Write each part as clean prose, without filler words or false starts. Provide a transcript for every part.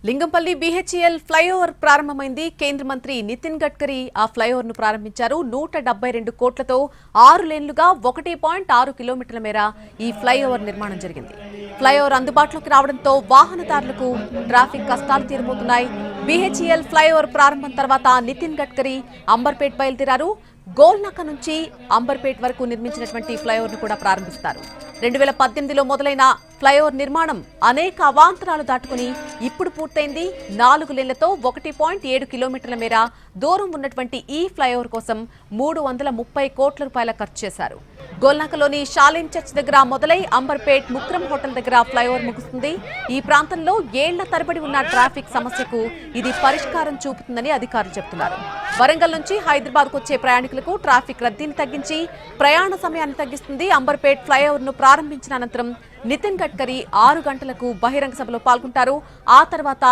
Lingampalli BHEL flyover ప్రారంభమైంది. కేంద్ర మంత్రి నితిన్ గడ్కరీ ఆ ఫ్లైఓవర్ ను ప్రారంభించారు. 172 కోట్లతో 6 లేన్లుగా 1.6 కిలోమీటర్ల మేర ఈ ఫ్లైఓవర్ నిర్మాణం జరిగింది. ఫ్లైఓవర్ అందుబాటులోకి రావడంతో వాహనదారులకు ట్రాఫిక్ కష్టాలు తీరబోతున్నాయి. బీహెచ్ఈఎల్ ఫ్లైఓవర్ ప్రారంభం తర్వాత నితిన్ గడ్కరీ అంబర్పేట్ బయలుదేరారు. గోల్నాక నుంచి అంబర్పేట్ వరకు నిర్మించినటువంటి ఫ్లైఓవర్ ను కూడా ప్రారంభిస్తారు. 2018లో మొదలైన ఫ్లైఓవర్ నిర్మాణం అనేక అవాంతరాలు దాటుకుని ఇప్పుడు పూర్తయింది. 4 లేన్లతో 1.7 కిలోమీటర్ల మేర దూరం ఉన్నటువంటి ఈ ఫ్లైఓవర్ కోసం 330 కోట్ల రూపాయల ఖర్చు చేశారు. గోల్నాకలోని షాలేం చర్చ్ దగ్గర మొదలై అంబర్పేట్ ముక్రం హోటల్ దగ్గర ఫ్లైఓవర్ ముగుస్తుంది. ఈ ప్రాంతంలో ఏళ్ల తరబడి ఉన్న ట్రాఫిక్ సమస్యకు ఇది పరిష్కారం చూపుతుందని అధికారులు చెబుతున్నారు. వరంగల్ నుంచి హైదరాబాద్ కు వచ్చే ప్రయాణికులకు ట్రాఫిక్ రద్దీని తగ్గించి ప్రయాణ సమయాన్ని తగ్గిస్తుంది. అంబర్పేట్ ఫ్లైఓవర్ ను ప్రారంభించిన అనంతరం నితిన్ గడ్కరీ 6 గంటలకు బహిరంగ సభలో పాల్గొంటారు. ఆ తర్వాత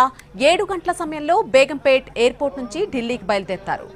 7 గంటల సమయంలో బేగంపేట్ ఎయిర్పోర్ట్ నుంచి ఢిల్లీకి బయలుదేరతారు.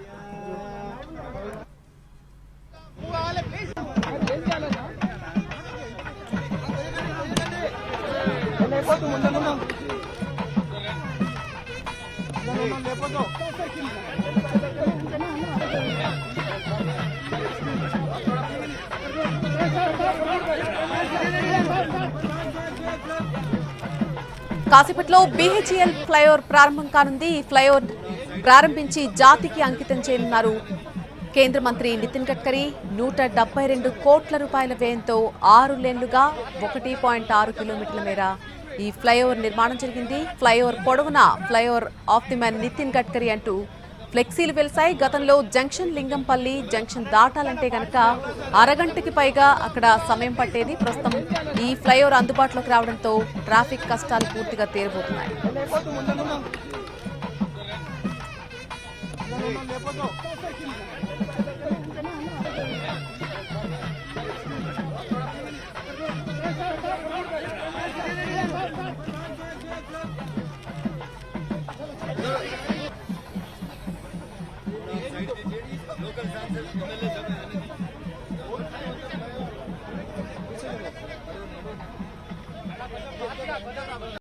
కాసేపట్లో బీహెచ్ఈఎల్ ఫ్లైఓవర్ ప్రారంభం కానుంది. ఈ ఫ్లైఓవర్ ప్రారంభించి జాతికి అంకితం చేయనున్నారు కేంద్ర మంత్రి నితిన్ గడ్కరీ. 172 కోట్ల రూపాయల వ్యయంతో 6 లేన్లుగా 1.6 కిలోమీటర్ల మేర ఈ ఫ్లైఓవర్ నిర్మాణం జరిగింది. ఫ్లైఓవర్ పొడవున flyover of the man Nitin Gadkari అంటూ ఫ్లెక్సీలు వెలిసాయి. గతంలో జంక్షన్ లింగంపల్లి జంక్షన్ దాటాలంటే గనక అరగంటకి పైగా అక్కడ సమయం పట్టేది. ప్రస్తుతం ఈ ఫ్లైఓవర్ అందుబాటులోకి రావడంతో ట్రాఫిక్ కష్టాలు పూర్తిగా తీరబోతున్నాయి.